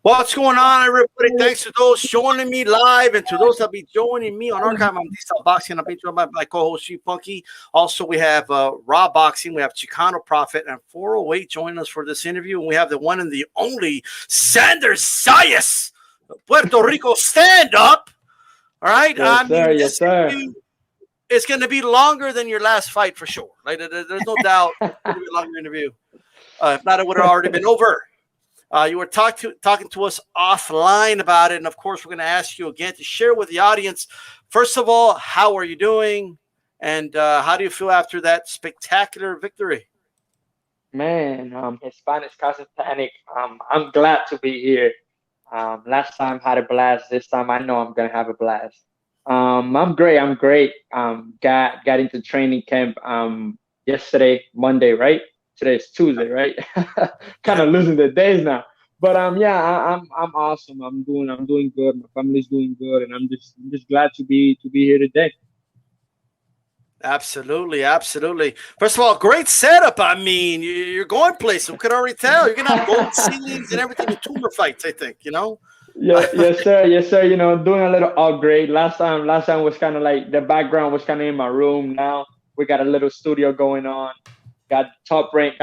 What's going on, everybody? Thanks to those joining me live and to those that be joining me on archive. I'm Diesel Boxing. I'm being joined by my co-host, G Funky. Also, we have Raw Boxing. We have Chicano Prophet and 408 joining us for this interview. And we have the one and the only Xander Zayas, Puerto Rico stand-up. All right? Yes, sir. Yes, sir. It's going to be longer than your last fight for sure. Like, there's no doubt it's going to be a longer interview. If not, it would have already been over. You were talking to us offline about it, and of course, we're going to ask you again to share with the audience. First of all, how are you doing, and how do you feel after that spectacular victory? Man, Hispanic cousin panic. I'm glad to be here. Last time had a blast. This time I know I'm gonna have a blast. I'm great. I'm great. Got into training camp yesterday, Monday, right? Today's Tuesday, right? Kind Yeah. of losing the days now. But yeah, I'm awesome. I'm doing good. My family's doing good, and I'm just glad to be here today. Absolutely, absolutely. First of all, great setup. I mean, you're going places. We could already tell you're going to have gold ceilings and everything in tumor fights. I think you know. Yeah, yes, sir. Yes, sir. Doing a little upgrade. Last time was kind of like the background was kind of in my room. Now we got a little studio going on. Got the top rank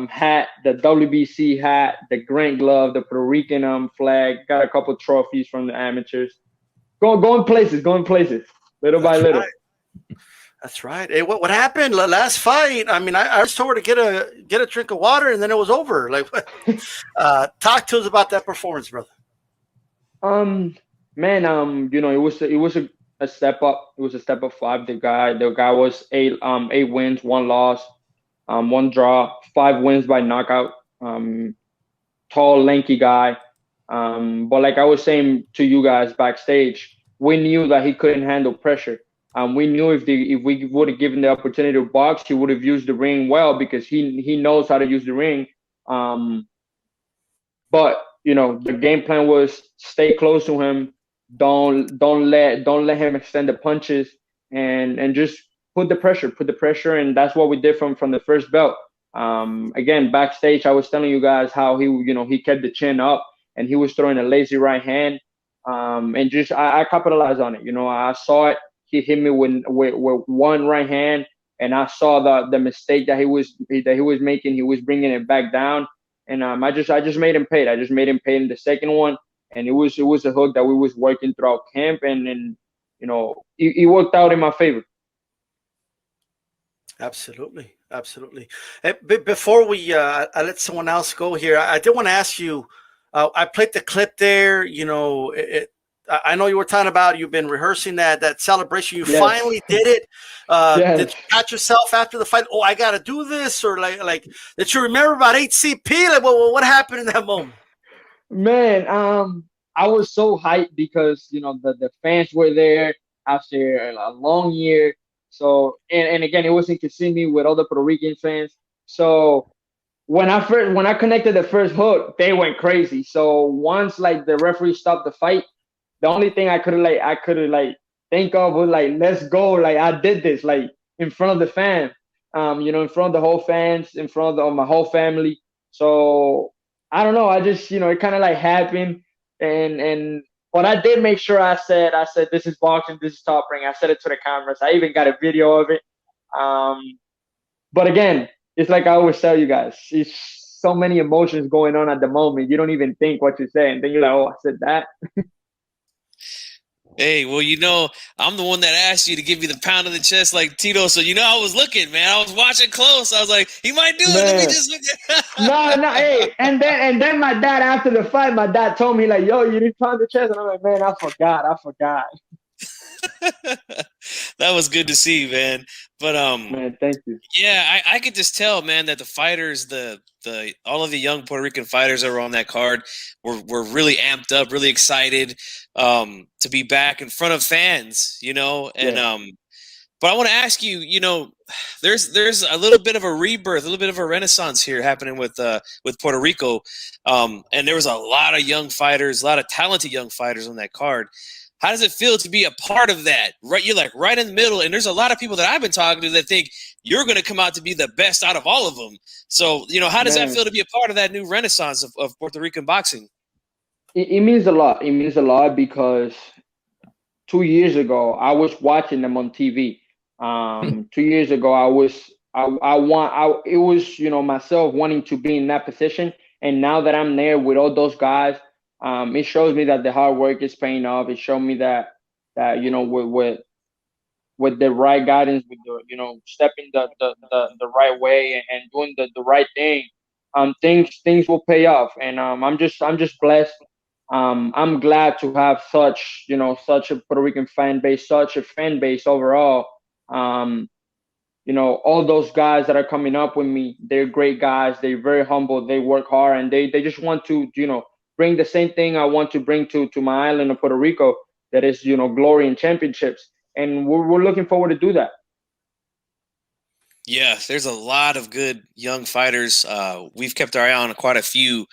hat, the WBC hat, the Grant glove, the Puerto Rican flag. Got a couple trophies from the amateurs. Going places, little by That's little. right. That's right. Hey, what happened last fight? I mean, I just told her to get a drink of water, and then it was over. Like, talk to us about that performance, brother. Um, Man, it was a step up. It was a step up five. The guy was eight wins, one loss, one draw, five wins by knockout. Tall, lanky guy. But like I was saying to you guys backstage, we knew that he couldn't handle pressure. We knew if we would have given the opportunity to box, he would have used the ring well because he knows how to use the ring. Um, but the game plan was stay close to him. Don't let him extend the punches and just put the pressure, and that's what we did from the first belt. Again, backstage, I was telling you guys how he kept the chin up and he was throwing a lazy right hand. And just I capitalized on it. I saw it. He hit me with one right hand, and I saw the mistake that he was making. He was bringing it back down, and I just made him pay. I just made him pay in the second one, and it was a hook that we was working throughout camp, and it worked out in my favor. Absolutely, absolutely. Before I let someone else go here, I did want to ask you. I played the clip there. I know you were talking about you've been rehearsing that celebration. You Yes, finally did it. Did yes. you catch yourself after the fight? Oh, I got to do this, or like did you remember about HCP? Like, what happened in that moment? Man, I was so hyped because the fans were there after a long year. So and again, it was in Kissimmee with all the Puerto Rican fans. So when I connected the first hook, they went crazy. So once like the referee stopped the fight, the only thing I could think of was like, let's go, like I did this like in front of the fans, in front of the whole fans, in front of my whole family. So I don't know, I just it kind of like happened, and but I did make sure I said this is boxing, this is top ring. I said it to the cameras. I even got a video of it. Um, but again, it's like I always tell you guys, it's so many emotions going on at the moment. You don't even think what you're saying. Then you're like, oh, I said that. Hey, well, I'm the one that asked you to give me the pound of the chest like Tito. So, I was looking, man. I was watching close. I was like, he might do it. Let me Man. just No, no, hey, and then my dad after the fight, my dad told me like, "Yo, you need to pound the chest," and I'm like, "Man, I forgot." That was good to see, man. But Man, thank you. yeah, I could just tell, man, that the fighters, the all of the young Puerto Rican fighters that were on that card were really amped up, really excited to be back in front of fans, and Yeah, but I want to ask you, there's a little bit of a rebirth, a little bit of a renaissance here happening with Puerto Rico, and there was a lot of young fighters, a lot of talented young fighters on that card. How does it feel to be a part of that? Right, you're like right in the middle, and there's a lot of people that I've been talking to that think you're going to come out to be the best out of all of them. So, how does that feel to be a part of that new renaissance of Puerto Rican boxing? It means a lot. It means a lot because 2 years ago I was watching them on TV. 2 years ago it was myself wanting to be in that position, and now that I'm there with all those guys, it shows me that the hard work is paying off. It showed me that with the right guidance, with the stepping the right way and doing the right thing, things will pay off. And I'm just blessed. I'm glad to have such a Puerto Rican fan base, such a fan base overall. Um, all those guys that are coming up with me, they're great guys. They're very humble. They work hard, and they just want to bring the same thing I want to bring to my island of Puerto Rico. That is glory and championships, and we're looking forward to do that. Yeah, there's a lot of good young fighters. We've kept our eye on quite a few.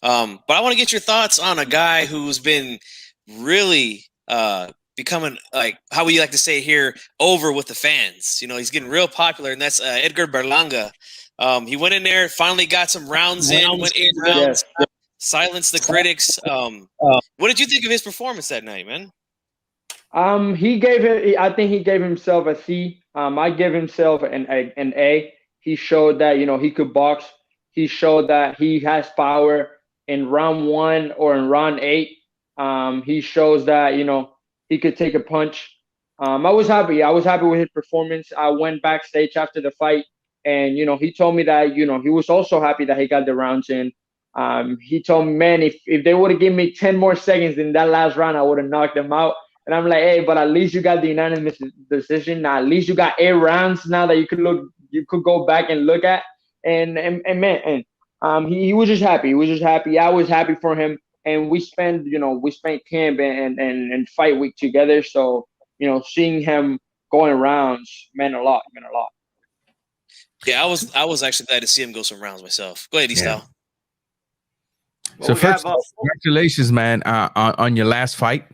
But I want to get your thoughts on a guy who's been really becoming, like how we like to say here, over with the fans. He's getting real popular, and that's Edgar Berlanga. He went in there, finally got some rounds in, went 8 rounds, silenced the critics. What did you think of his performance that night, man? I think he gave himself a C. I give himself an A. He showed that he could box. He showed that he has power in round 1 or in round 8. He shows that he could take a punch. I was happy. I was happy with his performance. I went backstage after the fight, and he told me that he was also happy that he got the rounds in. He told me, man, if they would have given me 10 more seconds in that last round, I would have knocked them out. And I'm like, hey, but at least you got the unanimous decision. Now, at least you got 8 rounds now that you could go back and look at. And man, he was just happy. He was just happy. I was happy for him. And we spent camp and fight week together. So, seeing him going rounds meant a lot. Yeah, I was actually glad to see him go some rounds myself. Go ahead, D-Style. So first, congratulations, man, on your last fight.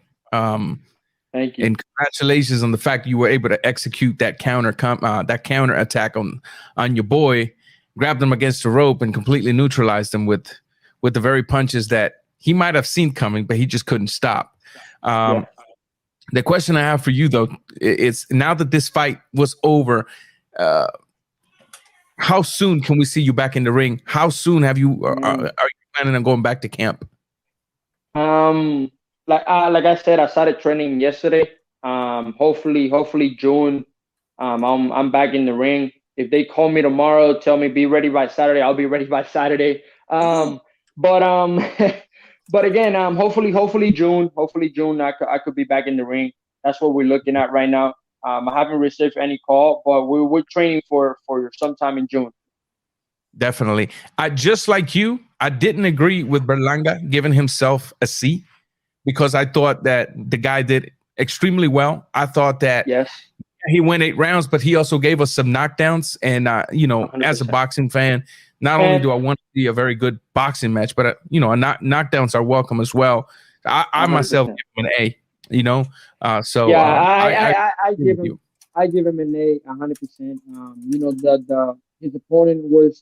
Thank you, and congratulations on the fact you were able to execute that counter attack on your boy, grabbed him against the rope, and completely neutralized him with the very punches that he might have seen coming, but he just couldn't stop. The question I have for you, though, is now that this fight was over, how soon can we see you back in the ring? How soon are you planning on going back to camp? Like I said, I started training yesterday. Hopefully June, I'm back in the ring. If they call me tomorrow, tell me be ready by Saturday, I'll be ready by Saturday. But again, hopefully June, I could be back in the ring. That's what we're looking at right now. I haven't received any call, but we're training for sometime in June. Definitely. Just like you, I didn't agree with Berlanga giving himself a C, because I thought that the guy did extremely well. I thought that he went 8 rounds, but he also gave us some knockdowns. And, 100%. As a boxing fan, not only do I want to see a very good boxing match, but, knockdowns are welcome as well. I myself give him an A, I give him an A 100%. His opponent was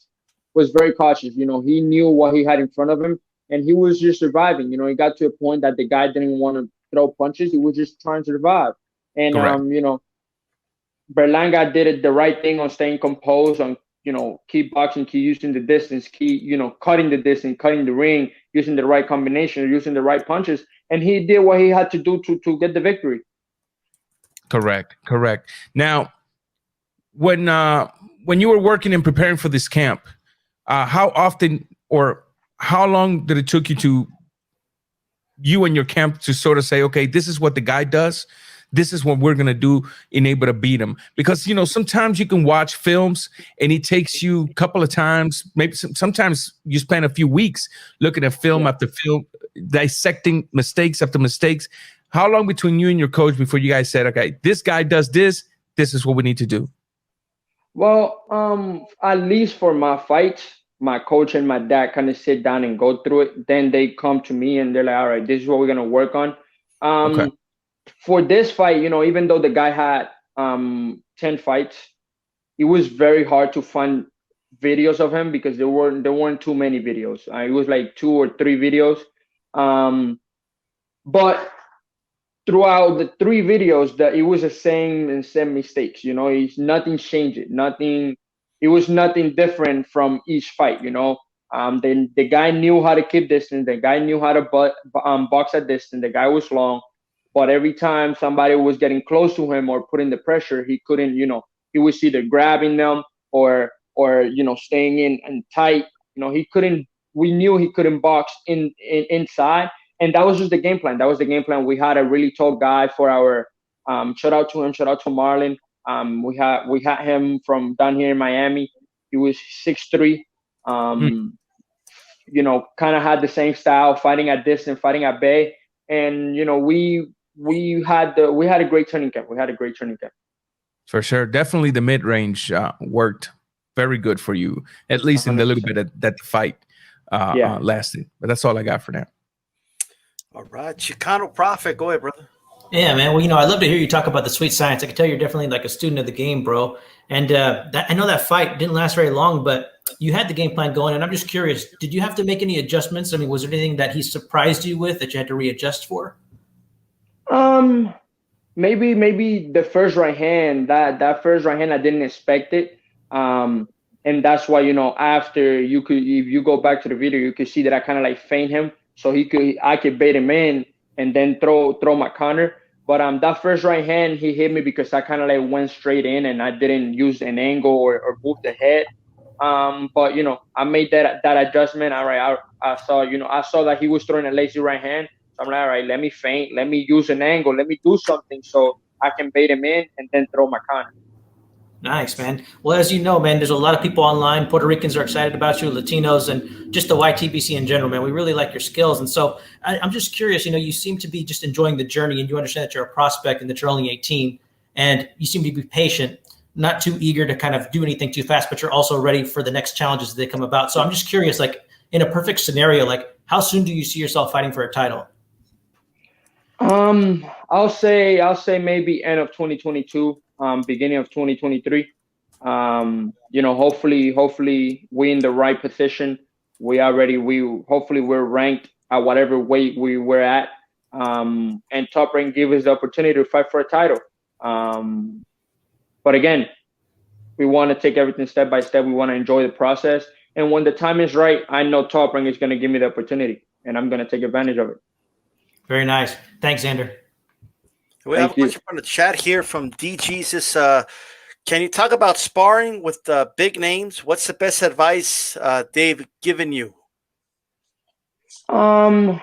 very cautious. He knew what he had in front of him, and he was just surviving. He got to a point that the guy didn't want to throw punches. He was just trying to survive. And, Berlanga did the right thing on staying composed, on, keep boxing, keep using the distance, keep, cutting the distance, cutting the ring, using the right combination, using the right punches. And he did what he had to do to get the victory. Correct. Now, when you were working and preparing for this camp, how often or how long did it took you and your camp to sort of say, okay, this is what the guy does, this is what we're going to do in able to beat him? Because, sometimes you can watch films and it takes you a couple of times, maybe sometimes you spend a few weeks looking at film after film, dissecting mistakes after mistakes. How long between you and your coach before you guys said, okay, this guy does this is what we need to do? Well, at least for my fights, my coach and my dad kind of sit down and go through it. Then they come to me and they're like, all right, this is what we're going to work on. for this fight, even though the guy had 10 fights, it was very hard to find videos of him because there weren't too many videos. It was like 2 or 3 videos. But throughout the 3 videos, that it was the same mistakes. It's nothing changed. Nothing. It was nothing different from each fight. Then the guy knew how to keep distance. The guy knew how to box at distance. The guy was long, but every time somebody was getting close to him or putting the pressure, he couldn't. He was either grabbing them or staying in and tight. He couldn't. We knew he couldn't box inside, and that was just the game plan. That was the game plan. We had a really tall guy for our. Shout out to him. Shout out to Marlon. We had him from down here in Miami. He was 6'3". Kind of had the same style, fighting at distance, fighting at bay, and we had a great training camp. We had a great training camp. For sure, definitely the mid range worked very good for you, at least 100%. In the little bit that the fight lasted. But that's all I got for now. All right, Chicano Prophet, go ahead, brother. Yeah, man. Well, I'd love to hear you talk about the sweet science. I can tell you're definitely like a student of the game, bro. And I know that fight didn't last very long, but you had the game plan going. And I'm just curious, did you have to make any adjustments? I mean, was there anything that he surprised you with that you had to readjust for? Maybe the first right hand, that first right hand, I didn't expect it. And that's why, after if you go back to the video, you could see that I kind of like feint him. So I could bait him in and then throw my counter. But that first right hand, he hit me because I kind of like went straight in and I didn't use an angle or move the head. But I made that adjustment. All right, I saw that he was throwing a lazy right hand. So I'm like, all right, let me feint, let me use an angle, let me do something so I can bait him in and then throw my counter. Nice, man. Well, as you know, man, there's a lot of people online. Puerto Ricans are excited about you, Latinos, and just the YTBC in general, man. We really like your skills. And so I'm just curious, you seem to be just enjoying the journey and you understand that you're a prospect and that you're only 18 and you seem to be patient, not too eager to kind of do anything too fast, but you're also ready for the next challenges that they come about. So I'm just curious, like in a perfect scenario, like how soon do you see yourself fighting for a title? I'll say maybe end of 2022. Beginning of 2023. Hopefully we in the right position. Hopefully we're ranked at whatever weight we were at. And Top Rank give us the opportunity to fight for a title. But again, we want to take everything step by step. We want to enjoy the process. And when the time is right, I know Top Rank is going to give me the opportunity and I'm going to take advantage of it. Very nice. Thanks, Xander. We have a question from the chat here from D Jesus. Can you talk about sparring with big names? What's the best advice they've given you? Well,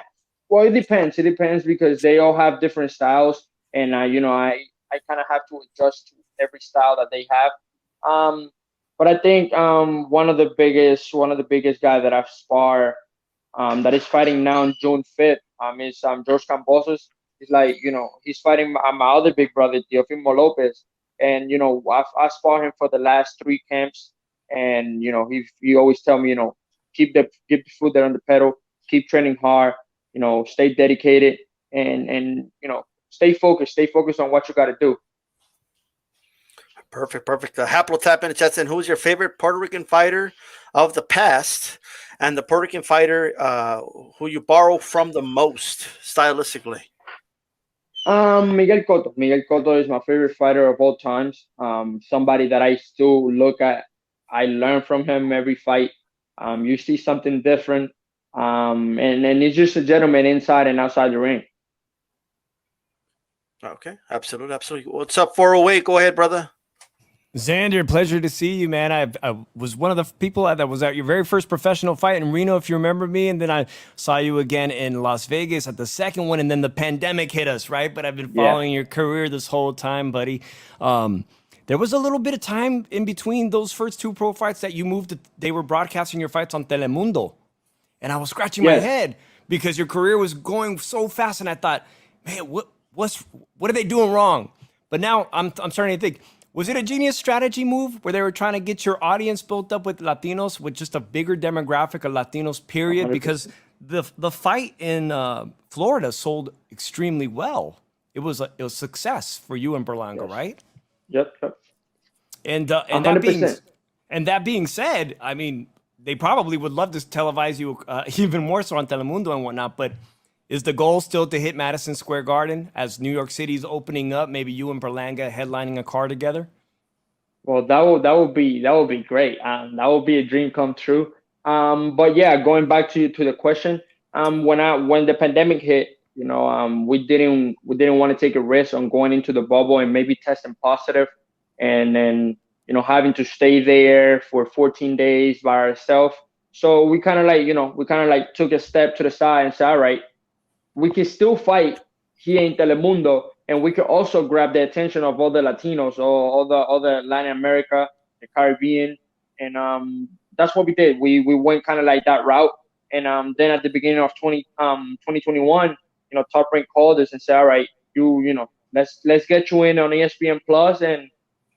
it depends. It depends because they all have different styles, and I kind of have to adjust to every style that they have. But I think one of the biggest guy that I've sparred that is fighting now on June 5th is George Cambosos. He's like, he's fighting my other big brother, Teofimo Lopez. And, I sparred him for the last 3 camps. And, he always tell me, keep the foot there on the pedal, keep training hard, stay dedicated and stay focused on what you got to do. Perfect. Haplotap in the chat saying, who's your favorite Puerto Rican fighter of the past and the Puerto Rican fighter who you borrow from the most stylistically? Miguel Cotto. Miguel Cotto is my favorite fighter of all times. Somebody that I still look at. I learn from him every fight. You see something different. And he's just a gentleman inside and outside the ring. Okay, absolutely. What's up, 408? Go ahead, brother. Xander, pleasure to see you, man. I was one of the people that was at your very first professional fight in Reno, if you remember me, and then I saw you again in Las Vegas at the second one, and then the pandemic hit us, right? But I've been following your career this whole time, buddy. There was a little bit of time in between those first 2 pro fights that you moved to, they were broadcasting your fights on Telemundo, and I was scratching my head because your career was going so fast, and I thought, man, what are they doing wrong? But now I'm starting to think, was it a genius strategy move where they were trying to get your audience built up with Latinos, with just a bigger demographic of Latinos, period? 100%. Because the fight in Florida sold extremely well. it was a success for you and Berlanga, Yes. right? Yep. And that being 100%. said, I mean, they probably would love to televise you even more so on Telemundo and whatnot. But is the goal still to hit Madison Square Garden as New York City's opening up? Maybe you and Berlanga headlining a car together. Well, that would be great. That would be a dream come true. But yeah, going back to the question, when the pandemic hit, we didn't want to take a risk on going into the bubble and maybe testing positive, and then having to stay there for 14 days by ourselves. So we kind of like took a step to the side and said, all right, we can still fight here in Telemundo, and we can also grab the attention of all the Latinos, or all the Latin America, the Caribbean, and that's what we did. We went kind of like that route, and then at the beginning of 2021, Top Rank called us and said, all right, let's get you in on ESPN Plus,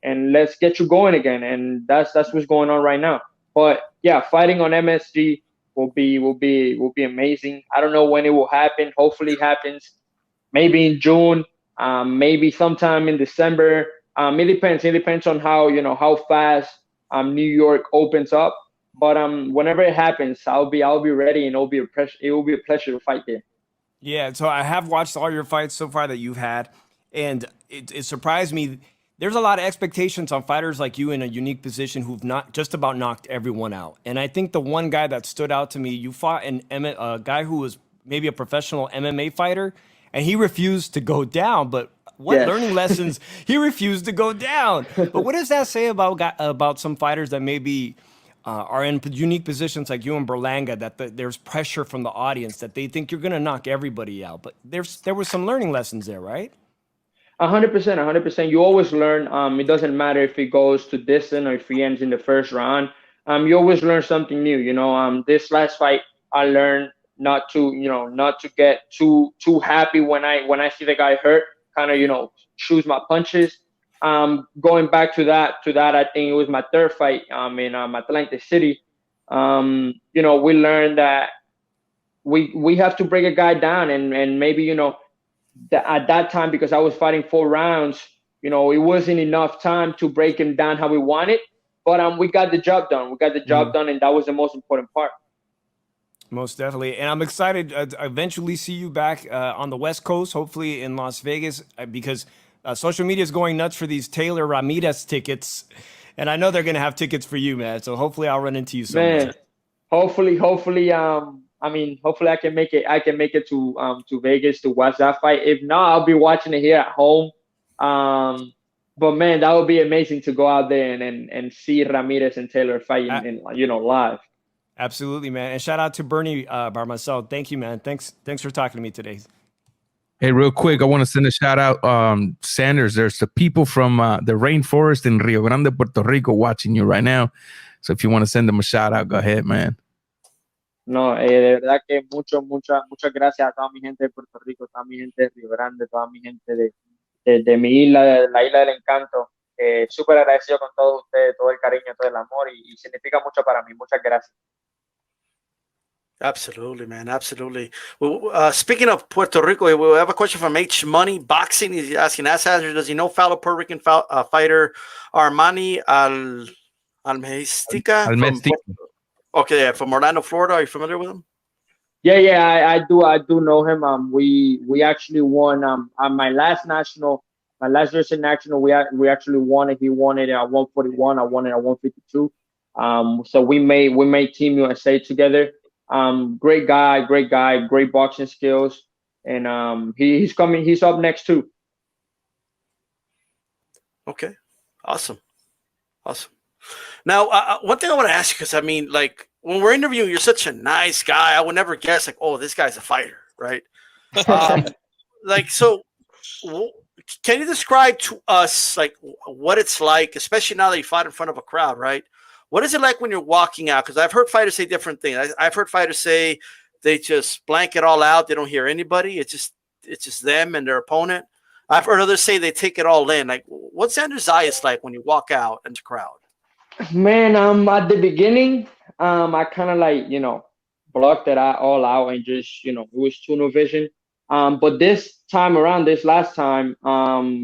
and let's get you going again, and that's what's going on right now. But yeah, fighting on MSG will be amazing. I don't know when it will happen. Hopefully, it happens maybe in June, maybe sometime in December. It depends. It depends on how fast New York opens up. But whenever it happens, I'll be ready, and it will be a pleasure to fight there. Yeah, so I have watched all your fights so far that you've had, and it surprised me. There's a lot of expectations on fighters like you in a unique position who've not just about knocked everyone out. And I think the one guy that stood out to me, you fought a guy who was maybe a professional MMA fighter, and he refused to go down. But what Yes. learning lessons? He refused to go down. But what does that say about some fighters that maybe are in unique positions like you and Berlanga, that there's pressure from the audience that they think you're going to knock everybody out? But there was some learning lessons there, right? 100%, 100%. You always learn. It doesn't matter if it goes to distance or if he ends in the first round. You always learn something new. This last fight, I learned not to get too happy when I see the guy hurt. Kind of, choose my punches. Going back to that, I think it was my third fight. In Atlantic City. We learned that we have to break a guy down, and maybe at that time, because I was fighting 4 rounds, it wasn't enough time to break him down how we wanted. But we got the job done. We got the job done, and that was the most important part. Most definitely. And I'm excited to eventually see you back on the West Coast, hopefully in Las Vegas, because social media is going nuts for these Taylor Ramirez tickets. And I know they're going to have tickets for you, man. So hopefully I'll run into you somewhere. Man, hopefully, hopefully I can make it. I can make it to Vegas to watch that fight. If not, I'll be watching it here at home. But man, that would be amazing to go out there and see Ramirez and Taylor fighting, live. Absolutely, man. And shout out to Bernie Barmacel. Thank you, man. Thanks for talking to me today. Hey, real quick, I want to send a shout out, Sanders. There's the people from the rainforest in Rio Grande, Puerto Rico, watching you right now. So if you want to send them a shout out, go ahead, man. No, de verdad que muchas gracias a toda mi gente de Puerto Rico, toda mi gente de Río Grande, toda mi gente de mi isla, de la Isla del Encanto. Súper agradecido con todos ustedes, todo el cariño, todo el amor, y significa mucho para mí. Muchas gracias. Absolutely, man. Absolutely. Well, speaking of Puerto Rico, we have a question from H Money Boxing. He's asking, does he know fellow Puerto Rican fighter Armani Almestica? Okay, yeah, from Orlando, Florida. Are you familiar with him? Yeah, I do know him. We actually won on my last jersey national. We actually won it. He won it at 141. I won it at 152. So we made Team USA together. Great guy, great boxing skills, and he's coming. He's up next too. Okay, awesome. Now, one thing I want to ask you, because I mean, like when we're interviewing, you're such a nice guy. I would never guess, like, oh, this guy's a fighter, right? So, can you describe to us like what it's like, especially now that you fought in front of a crowd, right? What is it like when you're walking out? Because I've heard fighters say different things. I've heard fighters say they just blank it all out. They don't hear anybody. It's just them and their opponent. I've heard others say they take it all in. Like, what's Xander Zayas like when you walk out in the crowd? Man, at the beginning, I kind of like blocked it all out and just it was tunnel vision. But this time around, this last time,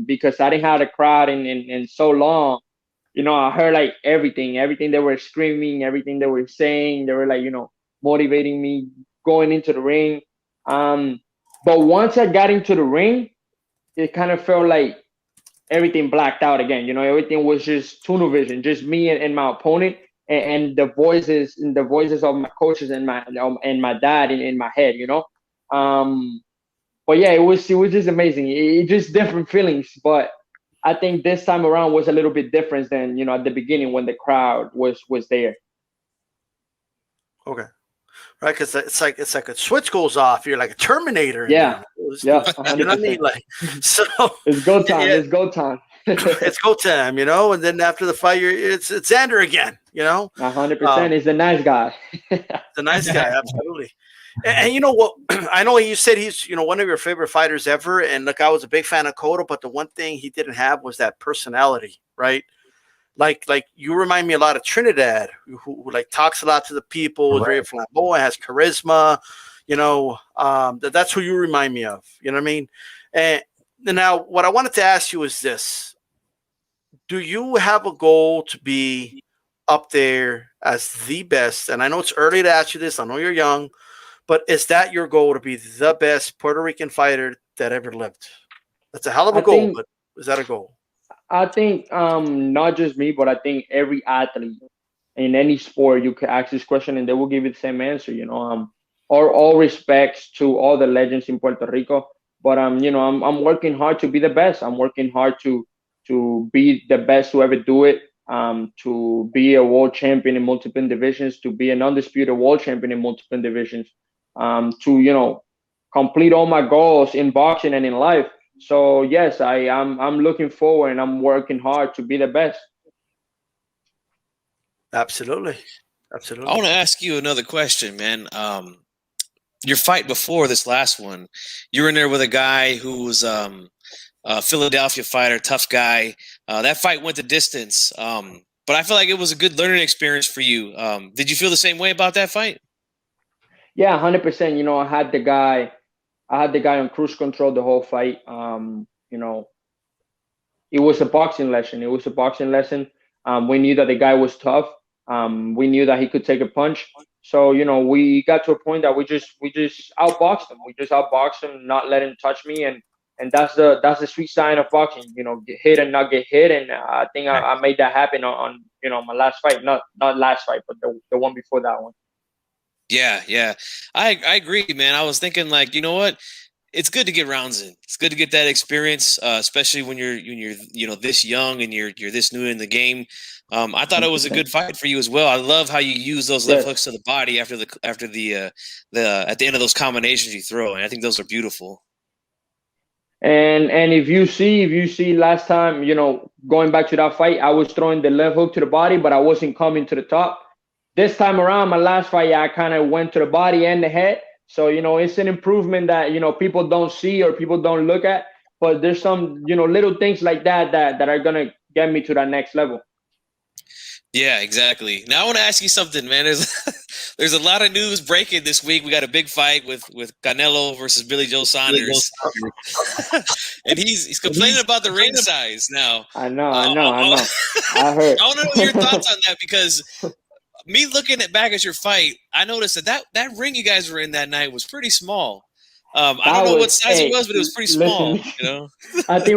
because I didn't have a crowd in so long, I heard like everything they were screaming, everything they were saying. They were like, motivating me going into the ring. But once I got into the ring, it kind of felt like everything blacked out again. Everything was just tunnel vision, just me and my opponent, and the voices of my coaches and my dad in my head. But yeah, it was just amazing. It just different feelings. But I think this time around was a little bit different than at the beginning when the crowd was there. Okay. Right, because it's like a switch goes off. You're like a Terminator. Yeah, yeah, you know what I mean. Like, so it's go time. Yeah, it's go time. it's go time, And then after the fight, it's Xander again. 100%. He's a nice guy. The nice guy, absolutely. And you know what? I know you said he's one of your favorite fighters ever. And look, I was a big fan of Cotto, but the one thing he didn't have was that personality, right? Like you remind me a lot of Trinidad, who like talks a lot to the people, is very flamboyant, has charisma. That's who you remind me of. You know what I mean? And now, what I wanted to ask you is this: do you have a goal to be up there as the best? And I know it's early to ask you this. I know you're young, but is that your goal, to be the best Puerto Rican fighter that ever lived? That's a hell of a goal, but is that a goal? I think not just me, but I think every athlete in any sport, you could ask this question and they will give you the same answer. All respects to all the legends in Puerto Rico, but I'm working hard to be the best. I'm working hard to be the best to ever do it. To be a world champion in multiple divisions, to be an undisputed world champion in multiple divisions, to complete all my goals in boxing and in life. So yes, I'm looking forward and I'm working hard to be the best. Absolutely. I want to ask you another question, man. Your fight before this last one, you were in there with a guy who was a Philadelphia fighter, tough guy. That fight went the distance, but I feel like it was a good learning experience for you. Did you feel the same way about that fight? Yeah, 100%. I had the guy on cruise control the whole fight. It was a boxing lesson. We knew that the guy was tough. We knew that he could take a punch. So, we got to a point that we just outboxed him. We just outboxed him, not let him touch me. And that's the sweet sign of boxing, get hit and not get hit. And I think I made that happen on my last fight, not last fight, but the one before that one. Yeah. I agree, man. I was thinking, like, you know what? It's good to get rounds in. It's good to get that experience, especially when you're this young and you're this new in the game. I thought it was a good fight for you as well. I love how you use those left hooks to the body after the at the end of those combinations you throw, and I think those are beautiful. And if you see last time, going back to that fight, I was throwing the left hook to the body, but I wasn't coming to the top. This time around, my last fight, I kind of went to the body and the head. So, it's an improvement that, people don't see or people don't look at. But there's some, little things like that are going to get me to that next level. Yeah, exactly. Now I want to ask you something, man. There's a lot of news breaking this week. We got a big fight with Canelo versus Billy Joe Saunders. And he's complaining about the ring size now. I know. I heard. I want to know your thoughts on that, because me looking back at your fight, I noticed that ring you guys were in that night was pretty small. I don't know what size it was, but it was pretty small. I think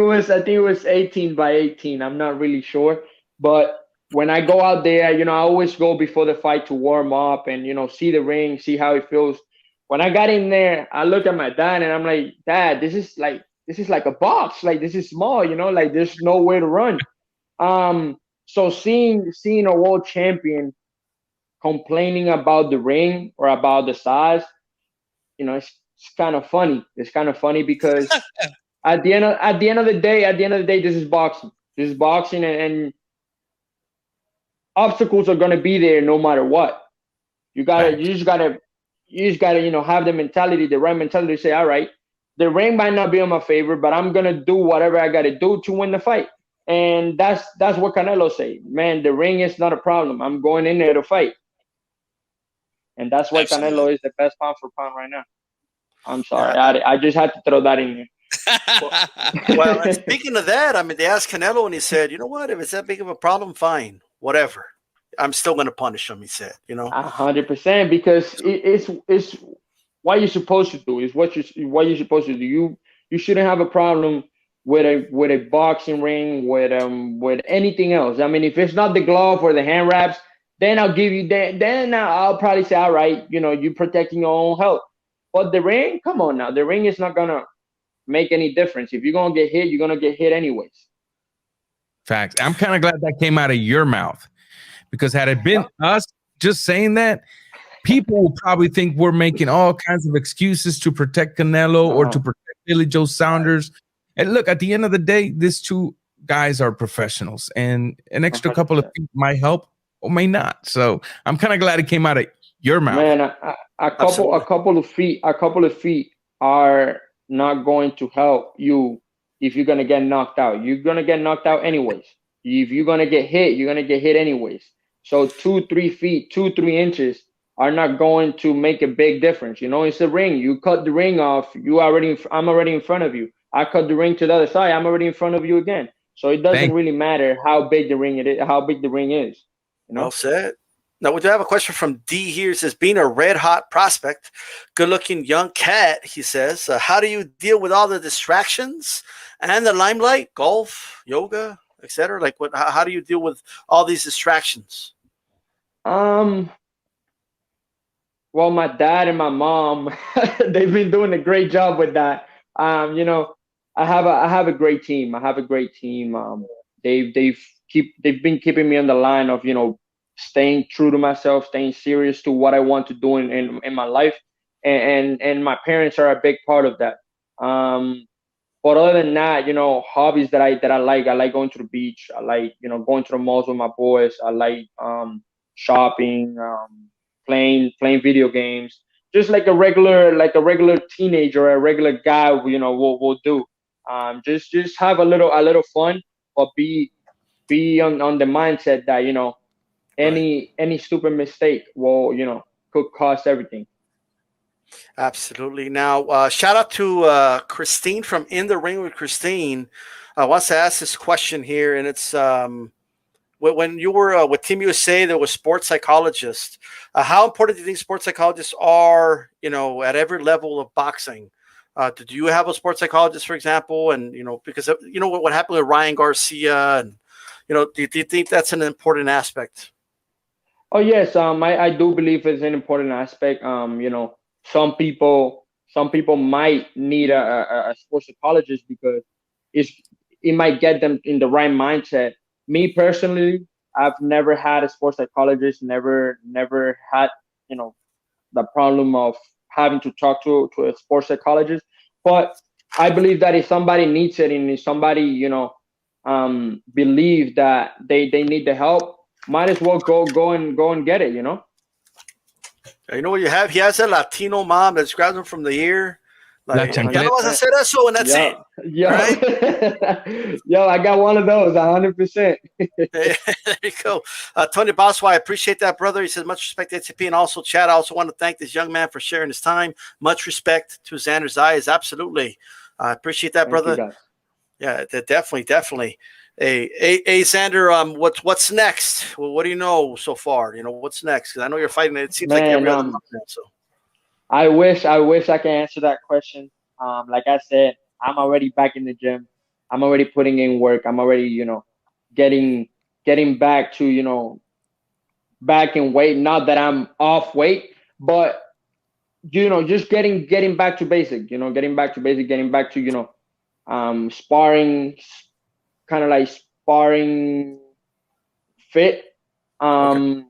it was 18 by 18. I'm not really sure, but when I go out there, I always go before the fight to warm up and see the ring, see how it feels. When I got in there, I look at my dad and I'm like, Dad, this is like a box. Like, this is small. Like, there's nowhere to run. So seeing a world champion complaining about the ring or about the size, it's kind of funny. It's kind of funny because at the end of the day, this is boxing. This is boxing, and obstacles are gonna be there no matter what. You just gotta have the right mentality to say, all right, the ring might not be in my favor, but I'm gonna do whatever I gotta do to win the fight. And that's what Canelo say. Man, the ring is not a problem. I'm going in there to fight. And that's why Canelo is the best pound for pound right now. I'm sorry. I just had to throw that in there. Well, and speaking of that, I mean, they asked Canelo, and he said, "You know what? If it's that big of a problem, fine, whatever. I'm still going to punish him." He said, "You know." 100%, because it's what you're supposed to do. Is what you're supposed to do. You shouldn't have a problem with a boxing ring, with anything else. I mean, if it's not the glove or the hand wraps, then I'll give you that. Then I'll probably say, all right, you're protecting your own health. But the ring, come on now, the ring is not gonna make any difference. If you're gonna get hit, you're gonna get hit anyways. Facts. I'm kind of glad that came out of your mouth, because had it been us just saying that, people will probably think we're making all kinds of excuses to protect Canelo or to protect Billy Joe Saunders. And look, at the end of the day, these two guys are professionals, and an extra 100%. couple of feet might help or may not. So I'm kind of glad it came out of your mouth. Man, a couple of feet are not going to help you if you're gonna get knocked out. You're gonna get knocked out anyways. If you're gonna get hit, you're gonna get hit anyways. So 2-3 feet, 2-3 inches are not going to make a big difference. It's the ring. You cut the ring off, I'm already in front of you. I cut the ring to the other side, I'm already in front of you again. So it doesn't really matter how big the ring is. Well said. Now, we do have a question from D here. It says, being a red-hot prospect, good-looking young cat, he says, how do you deal with all the distractions and the limelight, golf, yoga, etc.? Like, how do you deal with all these distractions? Well, my dad and my mom, they've been doing a great job with that. I have a great team. They've been keeping me on the line of, staying true to myself, staying serious to what I want to do in my life. And my parents are a big part of that. But other than that, hobbies that I like going to the beach. I like, going to the malls with my boys. I like shopping, playing video games. Just like a regular teenager, a regular guy, will do. Just have a little fun, but be on the mindset that, any stupid mistake will, could cost everything. Absolutely. Now, shout out to Christine from In the Ring with Christine. Wants to ask this question here, and it's when you were with Team USA, there was sports psychologists. How important do you think sports psychologists are, at every level of boxing? Do you have a sports psychologist, for example? And, because, what happened with Ryan Garcia, and, do you think that's an important aspect? Oh yes, I do believe it's an important aspect. Some people might need a sports psychologist because it might get them in the right mindset. Me personally, I've never had a sports psychologist. Never had the problem of having to talk to a sports psychologist. But I believe that if somebody needs it, and if somebody believe that they need the help, might as well go and get it. You know what you have? He has a Latino mom that's grabs him from the ear. Like, ya no vas a hacer eso, and that's it. Yo, right? Yo, I got one of those, 100%. There you go. Tony Boswell, I appreciate that, brother. He says, much respect to ATP. And also, Chad, I also want to thank this young man for sharing his time. Much respect to Xander Zayas. Absolutely. I appreciate that, brother. Yeah, definitely. Hey, Xander, what's next? Well, what do you know so far? What's next? Because I know you're fighting. It seems like every other month now, so. I wish I can answer that question. Like I said, I'm already back in the gym. I'm already putting in work. I'm already, getting back to, back in weight. Not that I'm off weight, but just getting back to basic. Getting back to sparring, kind of like sparring fit. Okay.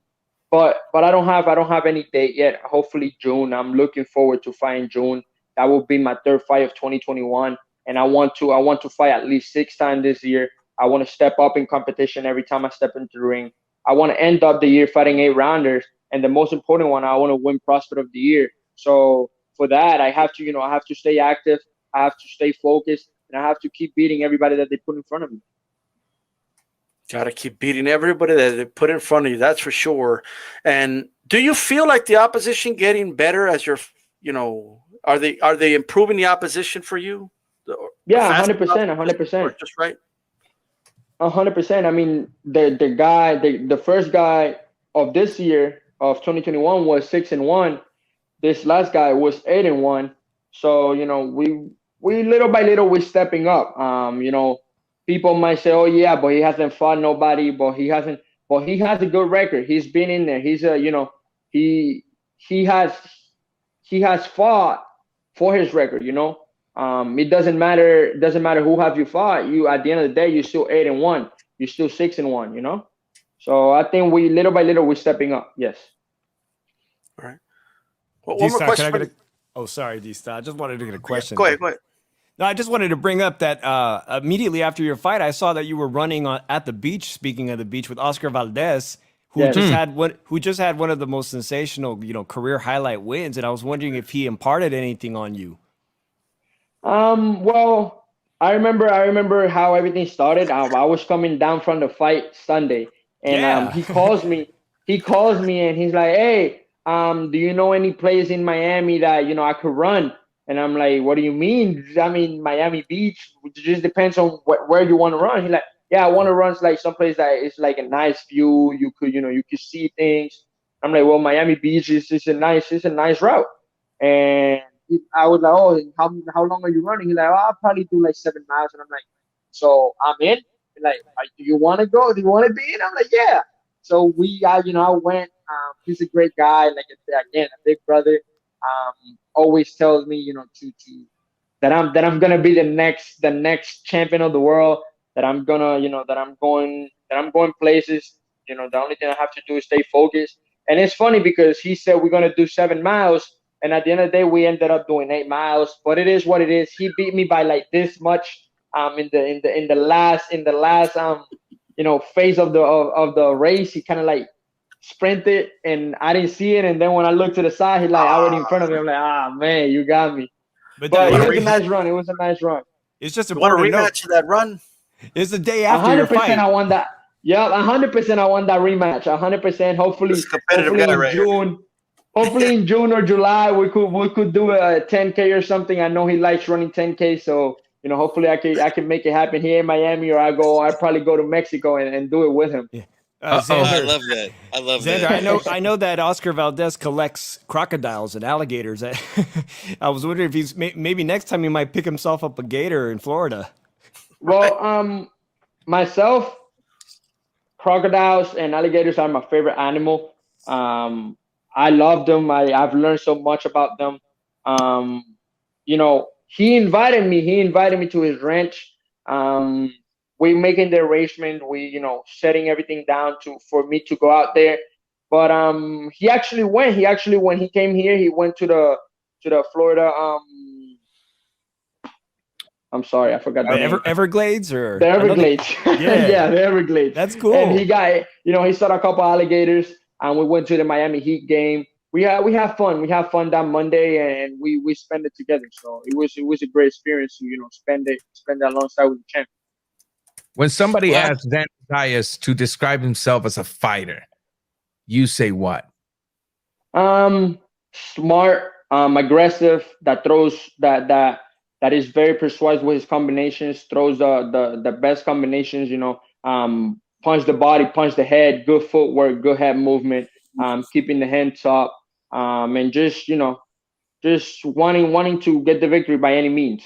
But I don't have any date yet. Hopefully June. I'm looking forward to fighting June. That will be my third fight of 2021, and I want to fight at least 6 times this year. I want to step up in competition every time I step into the ring. I want to end up the year fighting 8 rounders, and the most important one, I want to win Prospect of the Year. So for that, I have to stay active. I have to stay focused, and I have to keep beating everybody that they put in front of me. Got to keep beating everybody that they put in front of you. That's for sure. And do you feel like the opposition getting better as you're, Are they improving the opposition for you? Yeah, Fast 100%, enough, 100%. or just right? 100%. I mean, the first guy of this year of 2021 was 6-1. This last guy was 8-1. So we little by little we're stepping up. People might say, "Oh yeah, but he hasn't fought nobody," but he hasn't. But he has a good record. He's been in there. He's he he has he has fought for his record. It doesn't matter. Doesn't matter who have you fought. You at the end of the day, you're still 8-1. You're still 6-1. So I think we little by little we're stepping up. Yes. All right. Well, one more D-Star, question. can I get oh, sorry, D-Star. I just wanted to get a question. Go ahead. Go ahead. No, I just wanted to bring up that immediately after your fight, I saw that you were running at the beach. Speaking of the beach, with Oscar Valdez, who Yes. just had one of the most sensational, career highlight wins, and I was wondering if he imparted anything on you. Well, I remember how everything started. I was coming down from the fight Sunday, and Yeah. he calls me. He calls me, and he's like, "Hey, do you know any place in Miami that I could run?" And I'm like, "What do you mean?" I mean, Miami Beach. It just depends on where you want to run. He's like, "Yeah, I want to run like someplace that is like a nice view. You could see things." I'm like, "Well, Miami Beach is a nice route." And I was like, "Oh, how long are you running?" He's like, "Oh, I'll probably do like 7 miles." And I'm like, "So I'm in." He's like, "Do you want to go? Do you want to be in?" I'm like, "Yeah." So I went. He's a great guy. Like again, a big brother. Always tells me, that I'm gonna be the next champion of the world. That I'm gonna, that I'm going places. The only thing I have to do is stay focused. And it's funny because he said we're gonna do 7 miles, and at the end of the day, we ended up doing 8 miles. But it is what it is. He beat me by like this much. In the last phase of the race, he kind of like sprinted, and I didn't see it. And then when I looked to the side, he like already in front of me. I'm like, man, you got me. But it was a nice run. It was a nice run. It's just You want a important to note. rematch of that run? It's the day after your 100% fight. I won that. Yeah, 100% I won that rematch. 100%. Hopefully, This is a competitive guy in right here. June. Hopefully in June or July we could do a 10K or something. I know he likes running 10K, so hopefully I can make it happen here in Miami, or I probably go to Mexico and do it with him. Yeah. I Xander, love that. I love Xander, that. I know that Oscar Valdez collects crocodiles and alligators. I was wondering if he's maybe next time he might pick himself up a gator in Florida. Well, myself, crocodiles and alligators are my favorite animal. I love them. I've learned so much about them. He invited me to his ranch. We making the arrangement. We setting everything down for me to go out there. But he actually went. When he came here, he went to the Florida. I'm sorry, I forgot the name. Everglades or The Everglades. Yeah, the Everglades. That's cool. And he saw a couple alligators, and we went to the Miami Heat game. We have fun. We have fun that Monday, and we spend it together. So it was a great experience to spend it alongside with the champ. When somebody asks Xander Zayas to describe himself as a fighter, you say what? Smart, aggressive, that throws that is very persuasive with his combinations, throws the best combinations, punch the body, punch the head, good footwork, good head movement, keeping the hands up, and just wanting to get the victory by any means.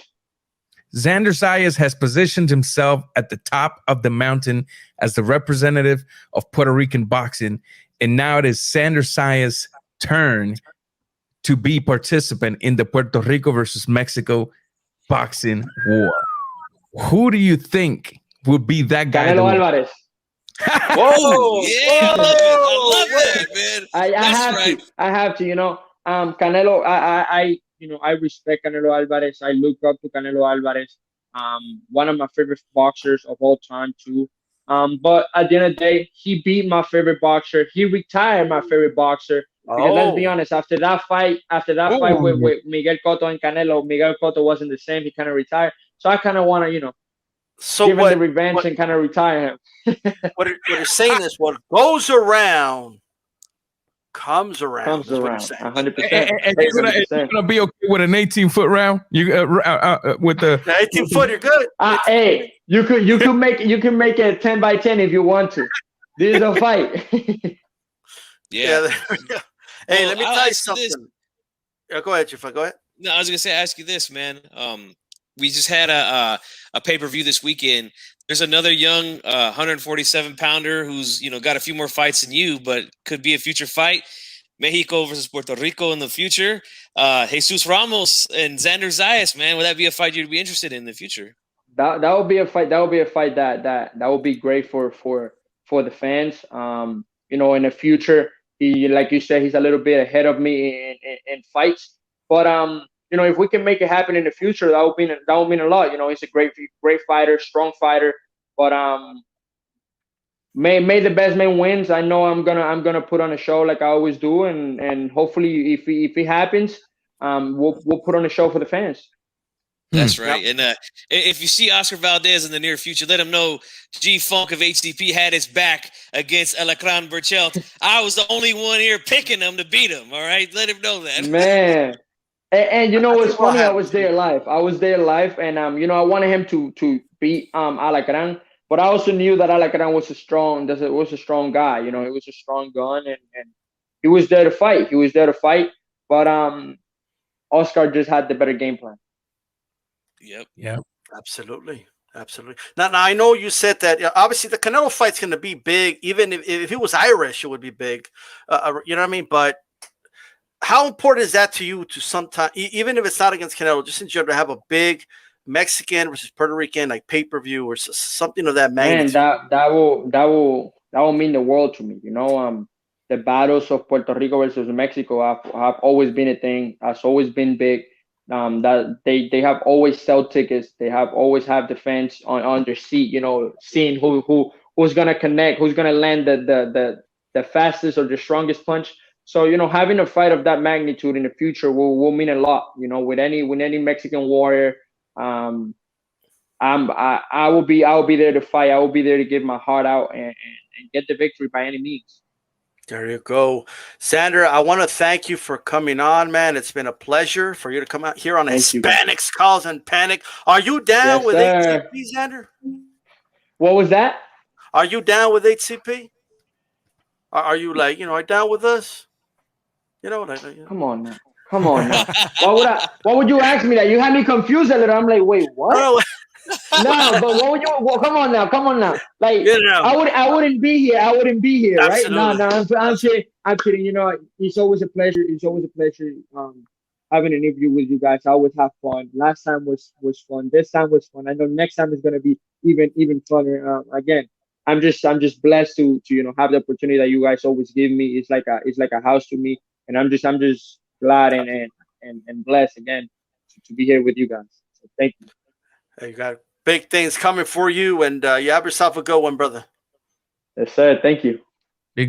Xander Zayas has positioned himself at the top of the mountain as the representative of Puerto Rican boxing, and now it is Xander Zayas' turn to be participant in the Puerto Rico versus Mexico boxing war. Who do you think would be that guy? Canelo Alvarez. Whoa! Yeah, I love that, man. I have to. Canelo. I respect Canelo Alvarez. I look up to Canelo Alvarez. One of my favorite boxers of all time too. But at the end of the day, he beat my favorite boxer. He retired my favorite boxer. Because let's be honest, after that fight with Miguel Cotto and Canelo, Miguel Cotto wasn't the same. He kind of retired. So I kind of want to, give him the revenge and kind of retire him. What you're saying is what goes around comes around. Comes That's what you're around. saying. 100%. And you're gonna be okay with an 18-foot round. You with the 18 foot, you're good. Hey, you can make it 10 by 10 if you want to. This is a fight. Yeah. There we go. Hey, Well, let me I'll tell you ask you this. something. Yeah, go ahead, Jaffa. Go ahead. No, I was gonna say, ask you this, man. We just had a pay-per-view this weekend. There's another young 147 pounder who's got a few more fights than you, but could be a future fight. Mexico versus Puerto Rico in the future. Jesus Ramos and Xander Zayas, man. Would that be a fight you'd be interested in the future? That would be a fight. That would be a fight that would be great for the fans. In the future, he, like you said, he's a little bit ahead of me in fights. But if we can make it happen in the future, that would mean a lot. He's a great fighter, strong fighter. But may the best man wins. I know I'm gonna put on a show like I always do, and hopefully if it happens, we'll put on a show for the fans. That's right. Yep. And if you see Oscar Valdez in the near future, let him know G-Funk of HCP had his back against Alacran Burchelt. I was the only one here picking him to beat him. All right, let him know that. Man, and what's funny? I was there live. And I wanted him to beat Alacran, but I also knew that Alacran was a strong guy. He was a strong gun, and he was there to fight. But Oscar just had the better game plan. Yep. Yeah. Absolutely. Now I know you said that. Obviously, the Canelo fight's going to be big. Even if it was Irish, it would be big. You know what I mean? But how important is that to you? To sometimes, even if it's not against Canelo, just in general, to have a big Mexican versus Puerto Rican like pay-per-view or something of that magnitude. Man, that will mean the world to me. The battles of Puerto Rico versus Mexico have always been a thing. Has always been big. That they have always sell tickets. They have always have the fans on their seat. Seeing who's gonna connect, who's gonna land the fastest or the strongest punch. So having a fight of that magnitude in the future will mean a lot. With any Mexican warrior, I will be there to fight. I will be there to give my heart out and get the victory by any means. There you go. Xander, I want to thank you for coming on, man. It's been a pleasure for you to come out here on Hispanics Calls and Panic. Are you down with HCP, Xander? What was that? Are you down with HCP? Are you are down with us? Come on now. Why would you ask me that? You had me confused a little. I'm like, wait, what? No, but what would you? Well, come on now. Like, I wouldn't be here. Right? No, I'm kidding. It's always a pleasure. Having an interview with you guys. I always have fun. Last time was fun. This time was fun. I know next time is gonna be even funner. Again, I'm just blessed to have the opportunity that you guys always give me. It's like a house to me, and I'm just glad and blessed again to be here with you guys. So thank you. You got big things coming for you, and you have yourself a good one, brother. Yes, sir. Thank you.